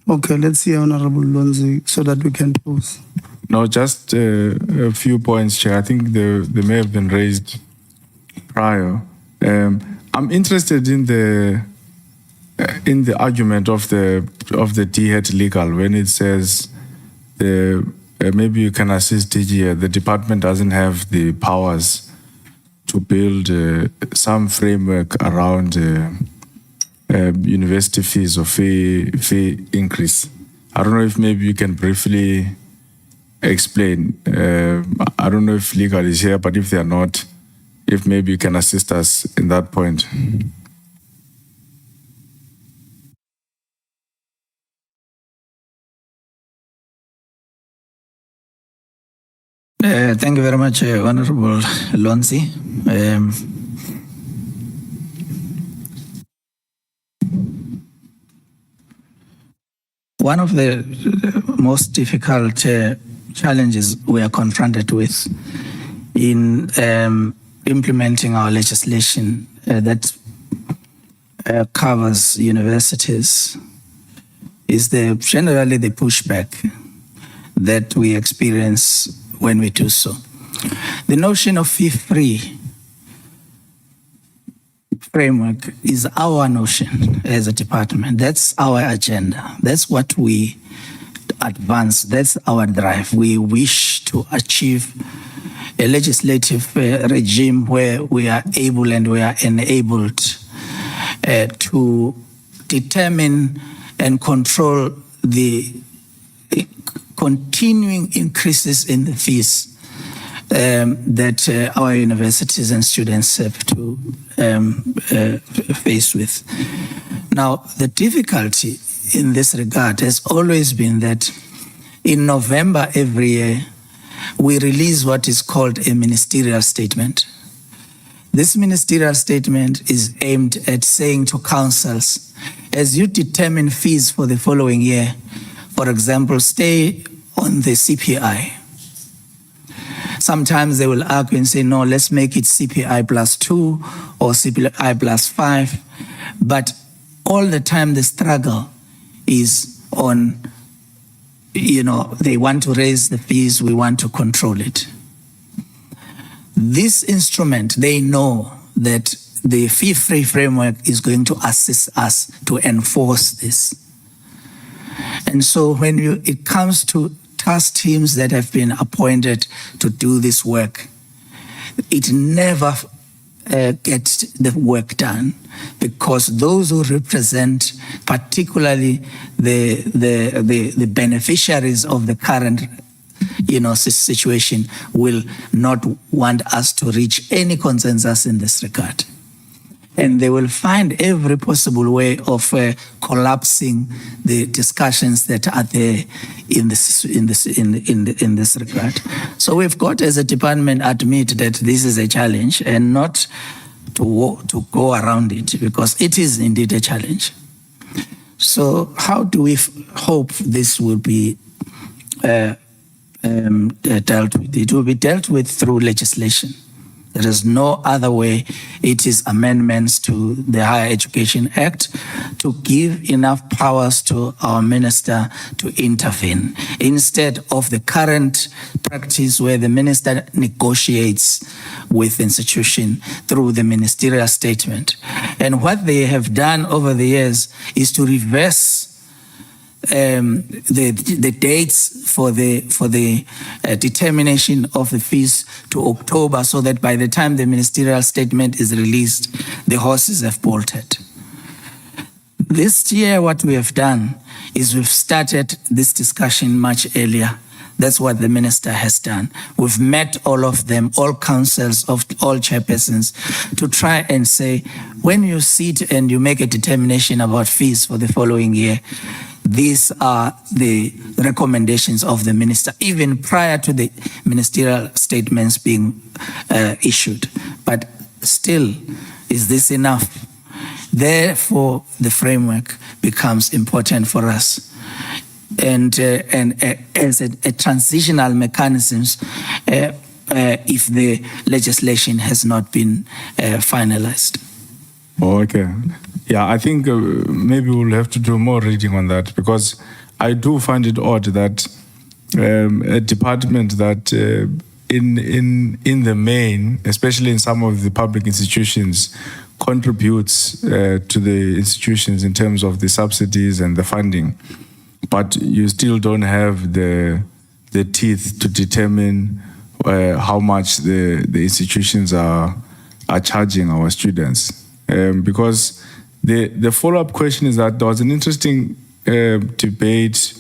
Okay, let's see Honorable Lonzi so that we can close. No, just a few points, Chair. I think they may have been raised prior. I'm interested in the argument of the DHET legal when it says maybe you can assist DGE. The department doesn't have the powers to build some framework around university fees or fee increase. I don't know if maybe you can briefly explain. I don't know if legal is here, but if they are not, if maybe you can assist us in that point. Thank you very much, Honorable Lonzi. One of the most difficult challenges we are confronted with in implementing our legislation that covers universities is generally the pushback that we experience when we do so. The notion of fee-free framework is our notion as a department. That's our agenda. That's what we advance. That's our drive. We wish to achieve a legislative regime where we are able and we are enabled to determine and control the continuing increases in the fees that our universities and students have to face with. Now, the difficulty in this regard has always been that in November every year, we release what is called a ministerial statement. This ministerial statement is aimed at saying to councils, as you determine fees for the following year, for example, stay on the CPI. Sometimes they will argue and say, no, let's make it CPI plus 2 or CPI plus 5. But all the time the struggle is on, they want to raise the fees, we want to control it. This instrument, they know that the fee-free framework is going to assist us to enforce this. And so when it comes to task teams that have been appointed to do this work, it never gets the work done because those who represent particularly the beneficiaries of the current situation will not want us to reach any consensus in this regard. And they will find every possible way of collapsing the discussions that are there in this regard. So we've got, as a department, admit that this is a challenge and not to go around it, because it is indeed a challenge. So how do we hope this will be dealt with? It will be dealt with through legislation. There is no other way. It is amendments to the Higher Education Act to give enough powers to our minister to intervene, instead of the current practice where the minister negotiates with the institution through the ministerial statement. And what they have done over the years is to reverse the dates for the determination of the fees to October, so that by the time the ministerial statement is released, the horses have bolted. This year, what we have done is we've started this discussion much earlier. That's what the minister has done. We've met all of them, all councils of all chairpersons, to try and say, when you sit and you make a determination about fees for the following year, these are the recommendations of the minister, even prior to the ministerial statements being issued. But still, is this enough? Therefore, the framework becomes important for us. And as a transitional mechanisms, if the legislation has not been finalized. Okay. Yeah, I think maybe we'll have to do more reading on that, because I do find it odd that a department that in the main, especially in some of the public institutions, contributes to the institutions in terms of the subsidies and the funding, but you still don't have the teeth to determine how much the institutions are charging our students. Because the follow-up question is that there was an interesting debate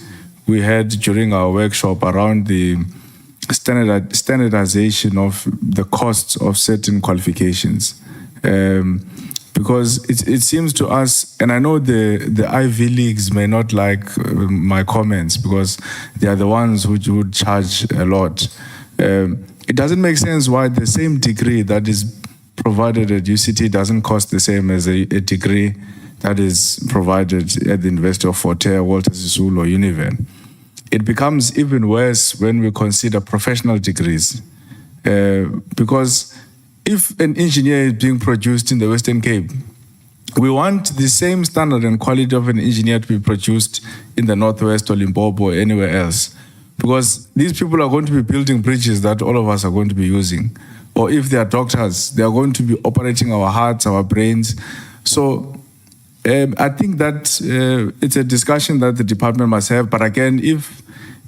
we had during our workshop around the standardization of the costs of certain qualifications. Because it seems to us, and I know the Ivy Leagues may not like my comments because they are the ones who would charge a lot. It doesn't make sense why the same degree that is provided at UCT doesn't cost the same as a degree that is provided at the University of Fort Hare, Walter Sisulu, or Univen. It becomes even worse when we consider professional degrees, because if an engineer is being produced in the Western Cape, we want the same standard and quality of an engineer to be produced in the Northwest or Limpopo or anywhere else, because these people are going to be building bridges that all of us are going to be using. Or if they are doctors, they are going to be operating our hearts, our brains. So I think that it's a discussion that the department must have. But again, if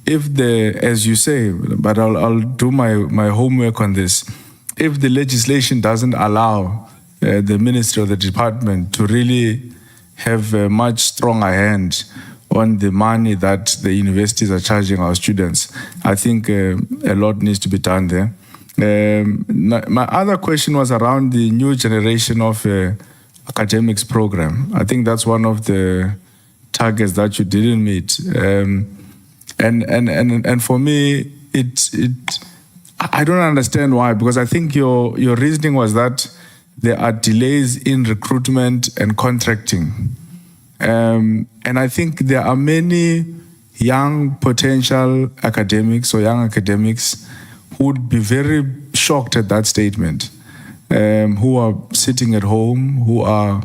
as you say, but I'll do my homework on this. If the legislation doesn't allow the ministry or the department to really have a much stronger hand on the money that the universities are charging our students, I think a lot needs to be done there. My other question was around the new generation of academics program. I think that's one of the targets that you didn't meet. And for me, I don't understand why, because I think your reasoning was that there are delays in recruitment and contracting. And I think there are many young potential academics or young academics who would be very shocked at that statement, who are sitting at home, who are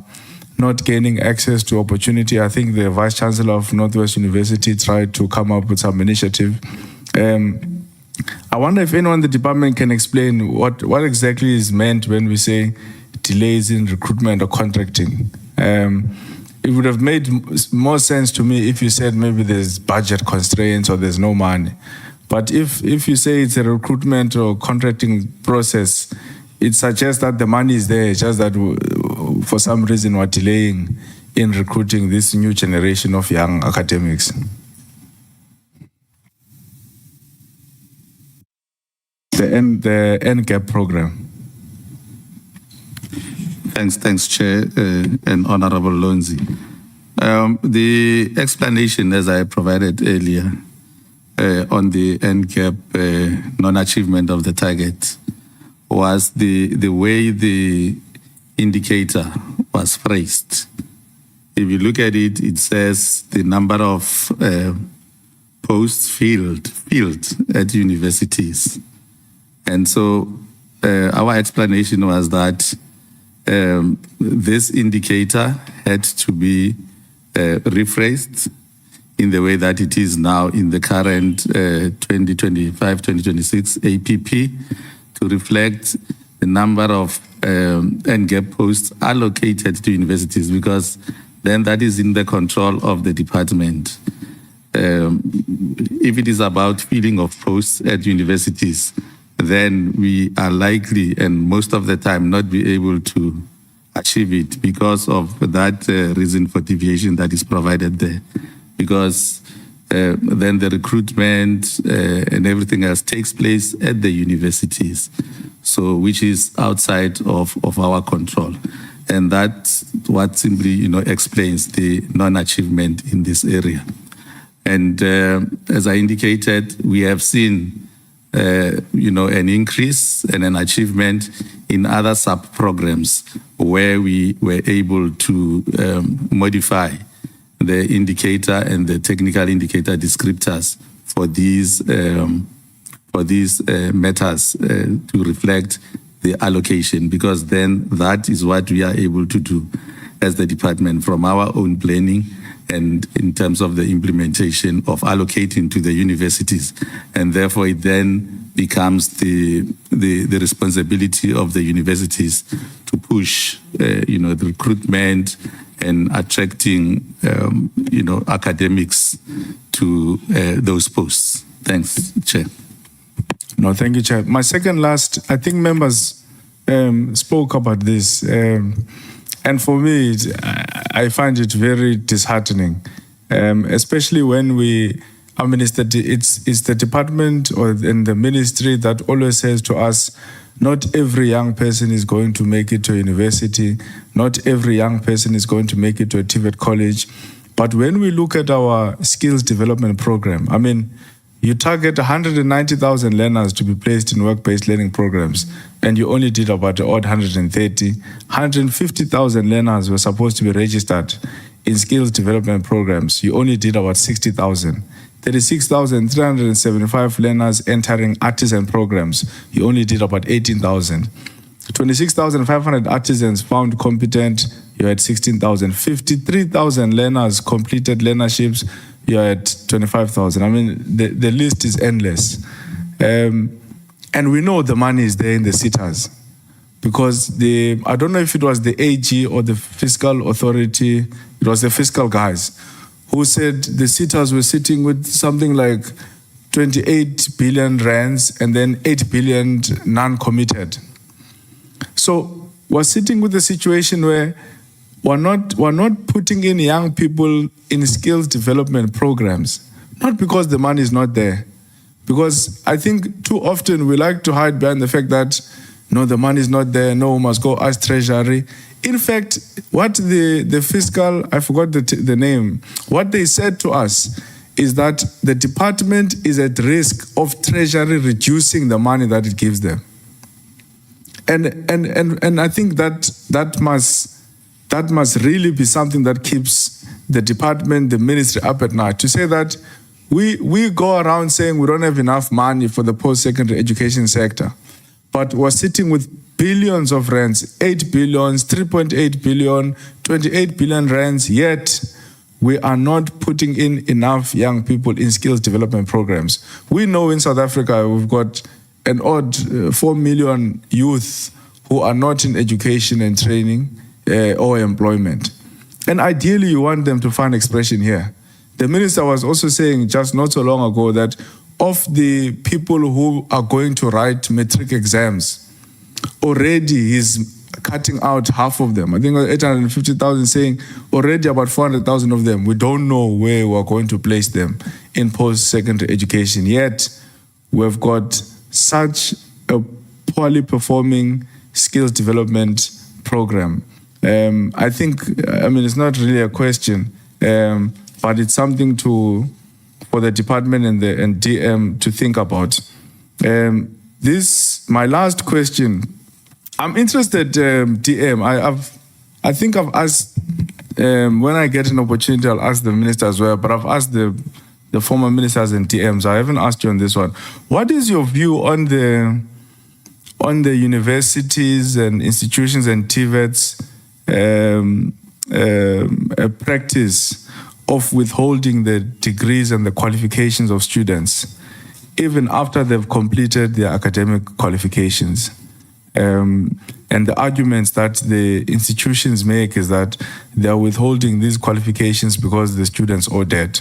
not gaining access to opportunity. I think the Vice Chancellor of Northwest University tried to come up with some initiative. I wonder if anyone in the department can explain what exactly is meant when we say delays in recruitment or contracting. It would have made more sense to me if you said maybe there's budget constraints or there's no money. But if you say it's a recruitment or contracting process, it suggests that the money is there, just that for some reason we're delaying in recruiting this new generation of young academics. The NGAP program. Thanks, Chair and Honorable Lonzi. The explanation, as I provided earlier, on the NGAP non-achievement of the target was the way the indicator was phrased. If you look at it, it says the number of posts filled at universities. And so our explanation was that this indicator had to be rephrased in the way that it is now in the current 2025-2026 APP to reflect the number of NGAP posts allocated to universities, because then that is in the control of the department. If it is about filling of posts at universities, then we are likely and most of the time not be able to achieve it because of that reason for deviation that is provided there. Because then the recruitment and everything else takes place at the universities, so which is outside of our control. And that's what simply explains the non-achievement in this area. And as I indicated, we have seen an increase and an achievement in other sub-programs where we were able to modify the indicator and the technical indicator descriptors for these matters to reflect the allocation, because then that is what we are able to do. as the department from our own planning and in terms of the implementation of allocating to the universities. And therefore it then becomes the responsibility of the universities to push, the recruitment and attracting, academics to those posts. Thanks, Chair. No, thank you, Chair. My second last, I think members spoke about this. And for me, I find it very disheartening, especially when it's the department in the ministry that always says to us, not every young person is going to make it to a university. Not every young person is going to make it to a TVET college. But when we look at our skills development program, you target 190,000 learners to be placed in work-based learning programs, and you only did about the odd 130. 150,000 learners were supposed to be registered in skills development programs. You only did about 60,000. 36,375 learners entering artisan programs. You only did about 18,000. 26,500 artisans found competent. You had 16,000. 53,000 learners completed learnerships. You're at 25,000. The list is endless. And we know the money is there in the sitters, because I don't know if it was the AG or the fiscal authority, it was the fiscal guys, who said the sitters were sitting with something like 28 billion rands and then 8 billion non-committed. So we're sitting with a situation where we're not putting in young people in skills development programs, not because the money is not there. Because I think too often we like to hide behind the fact that, no, the money is not there, no, we must go ask Treasury. In fact, what the fiscal, I forgot the name, what they said to us is that the department is at risk of Treasury reducing the money that it gives them. And I think that must really be something that keeps the department, the ministry up at night, to say that we go around saying we don't have enough money for the post-secondary education sector, but we're sitting with billions of rands, 8 billion, 3.8 billion, 28 billion rands, yet we are not putting in enough young people in skills development programs. We know in South Africa we've got an odd 4 million youth who are not in education and training or employment. And ideally you want them to find expression here. The minister was also saying just not so long ago that of the people who are going to write matric exams, already he's cutting out half of them. I think 850,000, saying already about 400,000 of them, we don't know where we're going to place them in post-secondary education. Yet we've got such a poorly performing skills development program. I think, it's not really a question, but it's something for the department and DM to think about. My last question, I'm interested, DM, I think I've asked, when I get an opportunity, I'll ask the minister as well, but I've asked the former ministers and DMs. I haven't asked you on this one. What is your view on the universities and institutions and TVETs a practice of withholding the degrees and the qualifications of students, even after they've completed their academic qualifications? And the arguments that the institutions make is that they are withholding these qualifications because the students owe debt.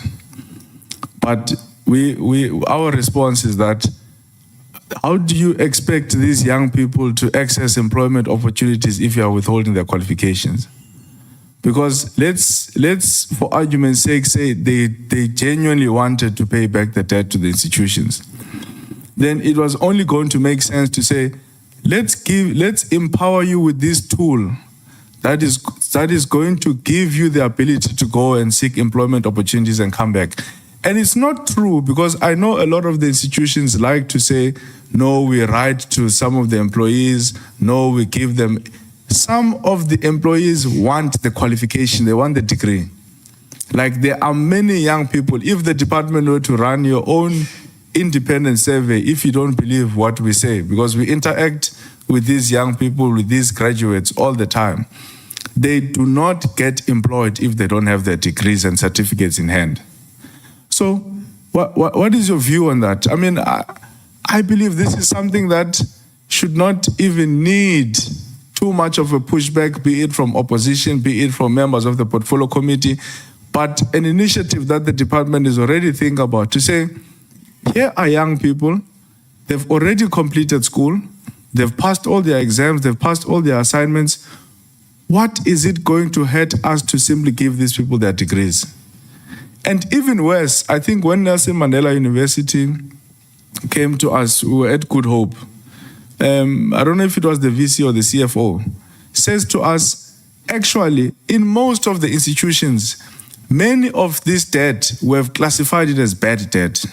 But our response is that, how do you expect these young people to access employment opportunities if you are withholding their qualifications? Because let's for argument's sake say they genuinely wanted to pay back the debt to the institutions. Then it was only going to make sense to say, let's empower you with this tool that is going to give you the ability to go and seek employment opportunities and come back. And it's not true, because I know a lot of the institutions like to say, no, we write to some of the employees, no, we give them. Some of the employees want the qualification, they want the degree. Like, there are many young people, if the department were to run your own independent survey, if you don't believe what we say, because we interact with these young people, with these graduates all the time, they do not get employed if they don't have their degrees and certificates in hand. So what is your view on that? I mean, I believe this is something that should not even need too much of a pushback, be it from opposition, be it from members of the portfolio committee, but an initiative that the department is already thinking about to say, here are young people, they've already completed school, they've passed all their exams, they've passed all their assignments. What is it going to hurt us to simply give these people their degrees? And even worse, I think when Nelson Mandela University came to us, we were at Good Hope. I don't know if it was the VC or the CFO, says to us, actually, in most of the institutions, many of this debt, we have classified it as bad debt.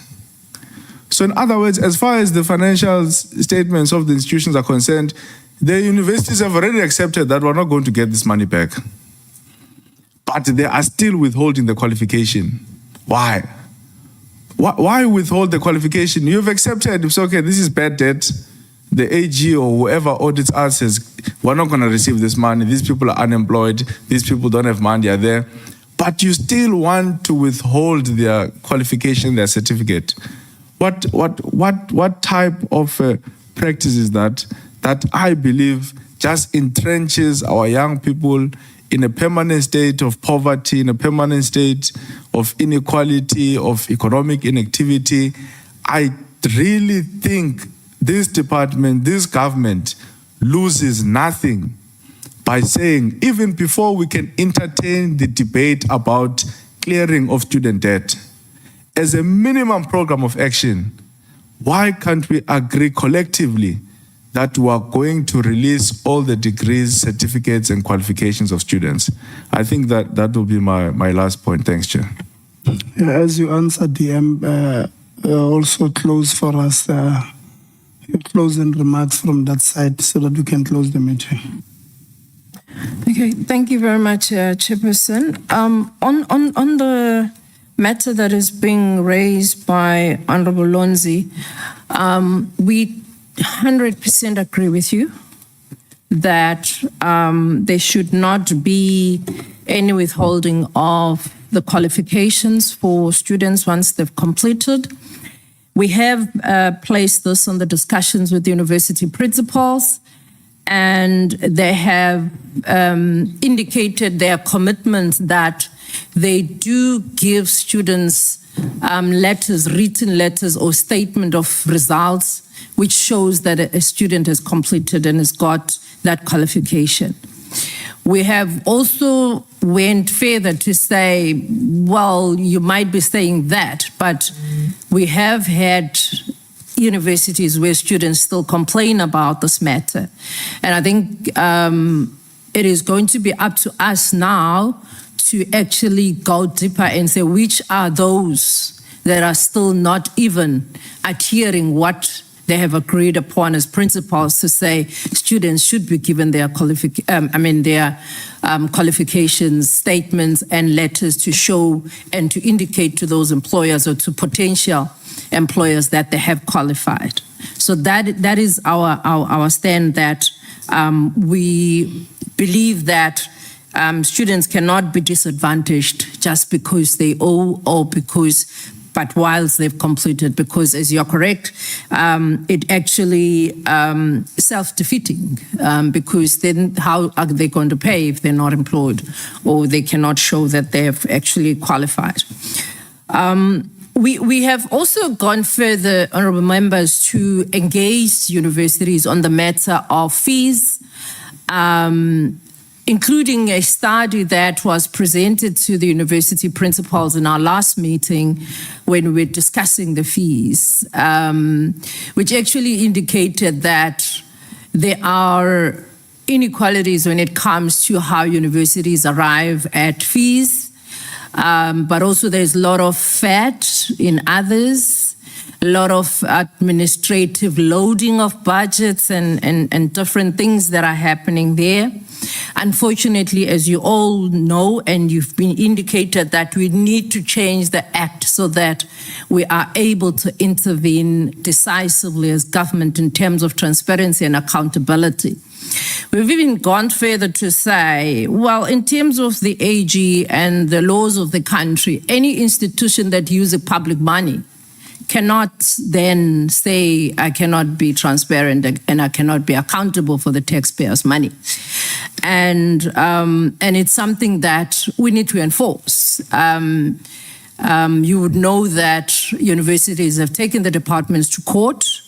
So in other words, as far as the financial statements of the institutions are concerned, the universities have already accepted that we're not going to get this money back. But they are still withholding the qualification. Why? Why withhold the qualification? You've accepted, it's okay, this is bad debt. The AG or whoever audits us says, we're not going to receive this money. These people are unemployed. These people don't have money, are there. But you still want to withhold their qualification, their certificate. What type of practice is that I believe just entrenches our young people in a permanent state of poverty, in a permanent state of inequality, of economic inactivity? I really think this department, this government loses nothing by saying, even before we can entertain the debate about clearing of student debt, as a minimum program of action, why can't we agree collectively that we are going to release all the degrees, certificates, and qualifications of students? I think that will be my last point. Thanks, Chair. Yeah, as you answered, DM, also close for us your closing remarks from that side so that we can close the meeting. Okay, thank you very much, Chairperson. On the matter that is being raised by Honorable Lonzi, we 100% agree with you that there should not be any withholding of the qualifications for students once they've completed. We have placed this on the discussions with the university principals, and they have indicated their commitment that they do give students letters, written letters or statement of results, which shows that a student has completed and has got that qualification. We have also went further to say, well, you might be saying that, but we have had universities where students still complain about this matter. And I think it is going to be up to us now to actually go deeper and say which are those that are still not even adhering what they have agreed upon as principals, to say students should be given their qualifications, statements, and letters to show and to indicate to those employers or to potential employers that they have qualified. So that is our stand, that we believe that students cannot be disadvantaged just because they owe or but whilst they've completed, because as you're correct, it actually self-defeating, because then how are they going to pay if they're not employed or they cannot show that they have actually qualified? We have also gone further, honorable members, to engage universities on the matter of fees, including a study that was presented to the university principals in our last meeting when we were discussing the fees, which actually indicated that there are inequalities when it comes to how universities arrive at fees, but also there's a lot of fat in others, a lot of administrative loading of budgets and different things that are happening there. Unfortunately, as you all know, and you've been indicated, that we need to change the act so that we are able to intervene decisively as government in terms of transparency and accountability. We've even gone further to say, well, in terms of the AG and the laws of the country, any institution that uses public money cannot then say, I cannot be transparent and I cannot be accountable for the taxpayers' money. And it's something that we need to enforce. You would know that universities have taken the departments to court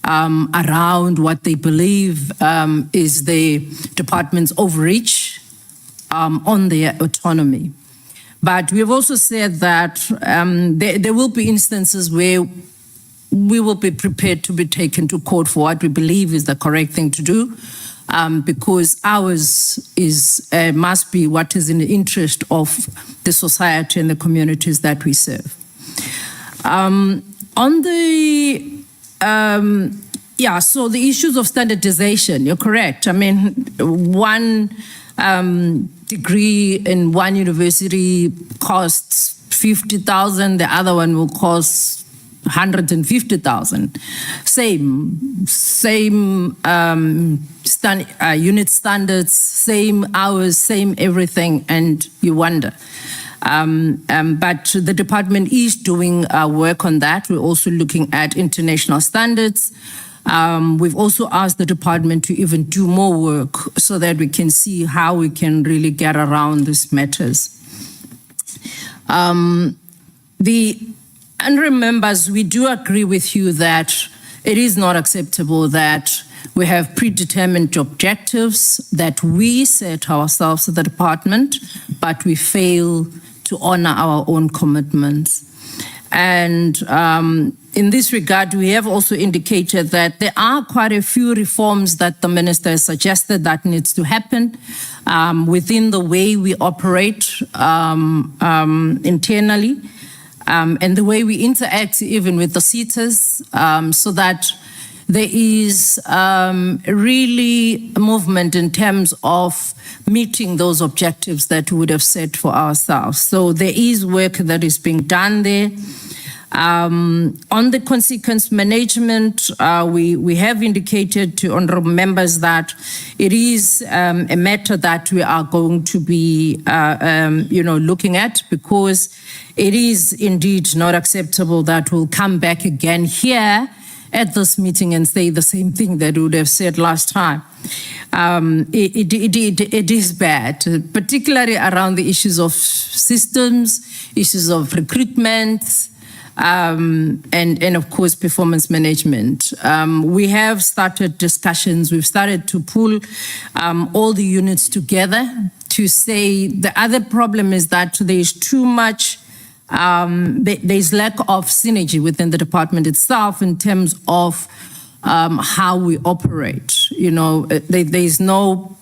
around what they believe is the department's overreach on their autonomy. But we have also said that there will be instances where we will be prepared to be taken to court for what we believe is the correct thing to do, because ours must be what is in the interest of the society and the communities that we serve. So the issues of standardization, you're correct. I mean, one degree in one university costs 50,000, the other one will cost 150,000. Same unit standards, same hours, same everything, and you wonder. But the department is doing work on that. We're also looking at international standards. We've also asked the department to even do more work so that we can see how we can really get around these matters. And remembers, we do agree with you that it is not acceptable that we have predetermined objectives that we set ourselves at the department, but we fail to honor our own commitments. And in this regard, we have also indicated that there are quite a few reforms that the minister has suggested that needs to happen within the way we operate internally and the way we interact even with the SETAs, so that there is really a movement in terms of meeting those objectives that we would have set for ourselves. So there is work that is being done there. On the consequence management, we have indicated to honorable members that it is a matter that we are going to be looking at, because it is indeed not acceptable that we'll come back again here at this meeting and say the same thing that we would have said last time. It is bad, particularly around the issues of systems, issues of recruitment, and of course performance management. We have started discussions. We've started to pull all the units together to say the other problem is that there's too much there's lack of synergy within the department itself in terms of how we operate. You know, there's no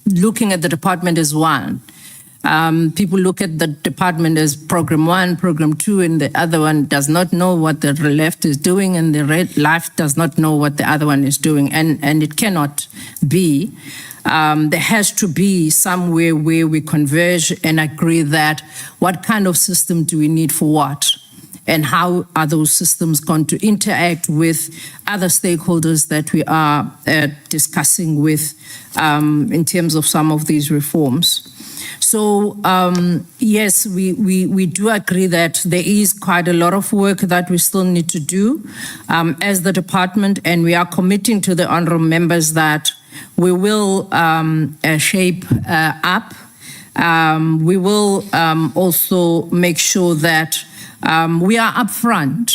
looking at the department as one. People look at the department as program 1, program 2, and the other one does not know what the left is doing, and the left does not know what the other one is doing, and it cannot be. There has to be somewhere where we converge and agree that what kind of system do we need for what, and how are those systems going to interact with other stakeholders that we are discussing with in terms of some of these reforms. So yes, we do agree that there is quite a lot of work that we still need to do as the department, and we are committing to the honorable members that we will shape up. We will also make sure that we are upfront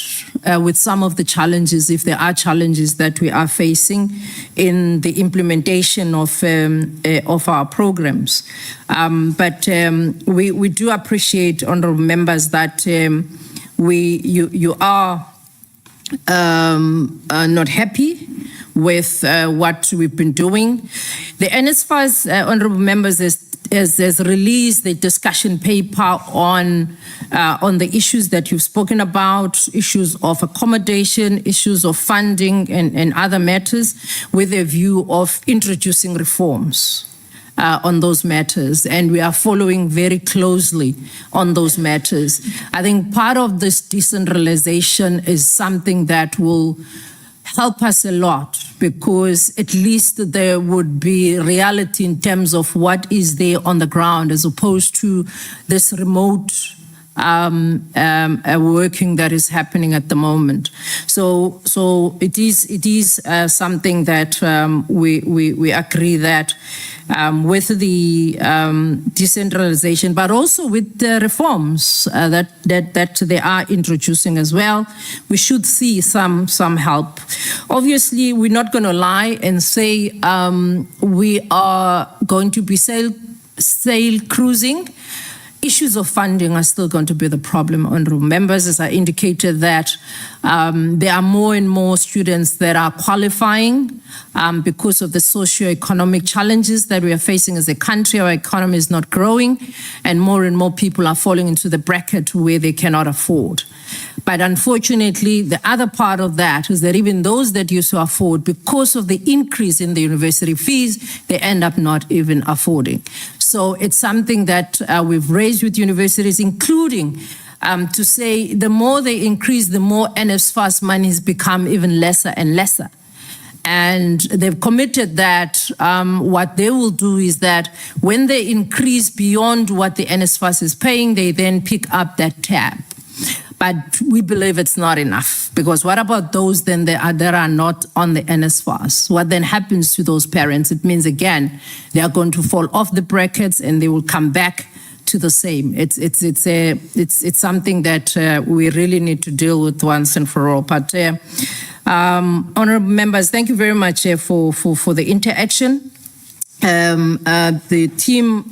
with some of the challenges, if there are challenges that we are facing in the implementation of our programs. But we do appreciate, honorable members, that you are not happy with what we've been doing. The NSFAS, honorable members, has released the discussion paper on the issues that you've spoken about, issues of accommodation, issues of funding, and other matters, with a view of introducing reforms on those matters. And we are following very closely on those matters. I think part of this decentralization is something that will help us a lot, because at least there would be reality in terms of what is there on the ground, as opposed to this remote working that is happening at the moment. So it is something that we agree that with the decentralization, but also with the reforms that they are introducing as well, we should see some help. Obviously, we're not going to lie and say we are going to be sail cruising. Issues of funding are still going to be the problem, honourable members. As I indicated, that there are more and more students that are qualifying because of the socio-economic challenges that we are facing as a country. Our economy is not growing, and more people are falling into the bracket where they cannot afford. But unfortunately, the other part of that is that even those that used to afford, because of the increase in the university fees, they end up not even affording. So it's something that we've raised with universities, including to say the more they increase, the more NSFAS monies become even lesser and lesser. And they've committed that what they will do is that when they increase beyond what the NSFAS is paying, they then pick up that tab. But we believe it's not enough, because what about those then that are not on the NSFAS? What then happens to those parents? It means, again, they are going to fall off the brackets and they will come back to the same. It's something that we really need to deal with once and for all. But honourable members, thank you very much for the interaction. The team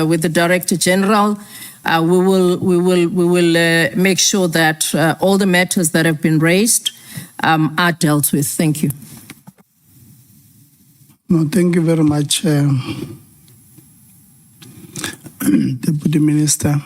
with the Director General, we will make sure that all the matters that have been raised are dealt with. Thank you. No, thank you very much, Deputy Minister.